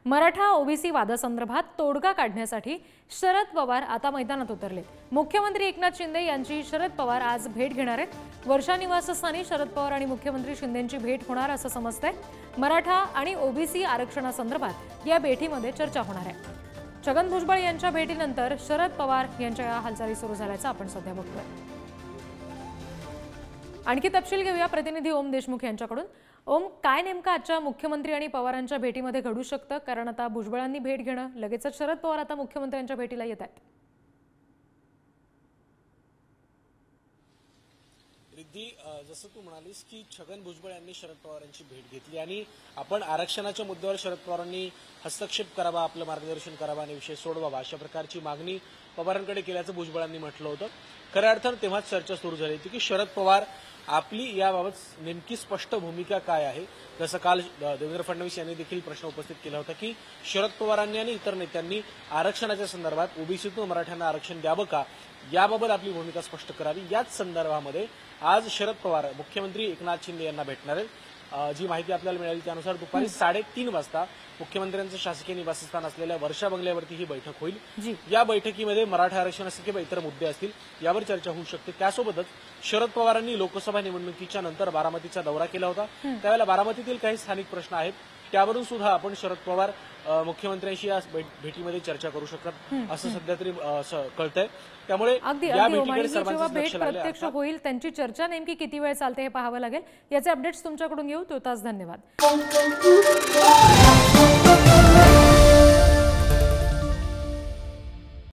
Maratha OBC वादासंदर्भात तोडगा काढण्यासाठी शरद पवार आता मैदानात उतरलेत। मुख्यमंत्री एकनाथ शिंदे यांची शरद पवार आज भेट घेणार आहेत। वर्षा निवासस्थानी शरद पवार आणि मुख्यमंत्री शिंदेंची भेट होणार असं समजतंय। मराठा आणि ओबीसी आरक्षणासंदर्भात या भेटीमध्ये चर्चा होणार आहे। छगन भुजबळ यांच्या भेटीनंतर शरद पवार यांच्या या हालचाली सुरू झाल्याचं आपण सध्या बघतोय। आणखी तपशील घेऊया प्रतिनिधी ओम देशमुख यांच्याकडून। ओम, काय नेमकं आजच्या मुख्यमंत्री आणि पवारांच्या भेटीमध्ये घडू शकतं? कारण आता भुजबळांनी भेट घेणं, लगेचच शरद पवार आता मुख्यमंत्र्यांच्या भेटीला येत आहेत। रिद्धी, जसं तू म्हणालीस की छगन भुजबळ यांनी शरद पवारांची भेट घेतली आणि आपण आरक्षणाच्या मुद्द्यावर शरद पवारांनी हस्तक्षेप करावा, आपलं मार्गदर्शन करावं आणि विषय सोडवावा अशा प्रकारची मागणी पवारांकडे केल्याचं भुजबळांनी म्हटलं होतं। खऱ्या अर्थानं तेव्हाच चर्चा सुरू झाली होती की शरद पवार आपली याबाबत नेमकी स्पष्ट भूमिका काय आहे। जसं काल देवेंद्र फडणवीस यांनी देखील प्रश्न उपस्थित केला होता की शरद पवारांनी आणि इतर नेत्यांनी आरक्षणाच्या संदर्भात ओबीसीतून मराठ्यांना आरक्षण द्यावं का याबाबत आपली भूमिका स्पष्ट करावी। याच संदर्भामध्ये आज शरद पवार मुख्यमंत्री एकनाथ शिंदे यांना भेटणार आहेत। जी माहिती आपल्याला मिळाली त्यानुसार दुपारी 3:30 वाजता मुख्यमंत्र्यांचं शासकीय निवासस्थान असलेल्या वर्षा बंगल्यावरती ही बैठक होईल। या बैठकीमध्ये मराठा आरक्षणासारखे इतर मुद्दे असतील यावर चर्चा होऊ शकते। त्यासोबतच शरद पवारांनी लोकसभा निवडणुकीच्या नंतर बारामतीचा दौरा केला होता। त्यावेळेला बारामतीतील काही स्थानिक प्रश्न आहेत त्यावरून सुद्धा आपण शरद पवार मुख्यमंत्र्यांशी या भेटीमध्ये चर्चा करू शकतात असं सध्या तरी कळतंय। त्यामुळे या भेटीकडे सर्वांचं लक्ष लागलं आहे। प्रत्यक्ष होईल, त्यांची चर्चा नेमकी किती वेळ चालते हे पाहावं लागेल। याचे अपडेट्स तुमच्याकडून घेऊ। तूर्तास धन्यवाद।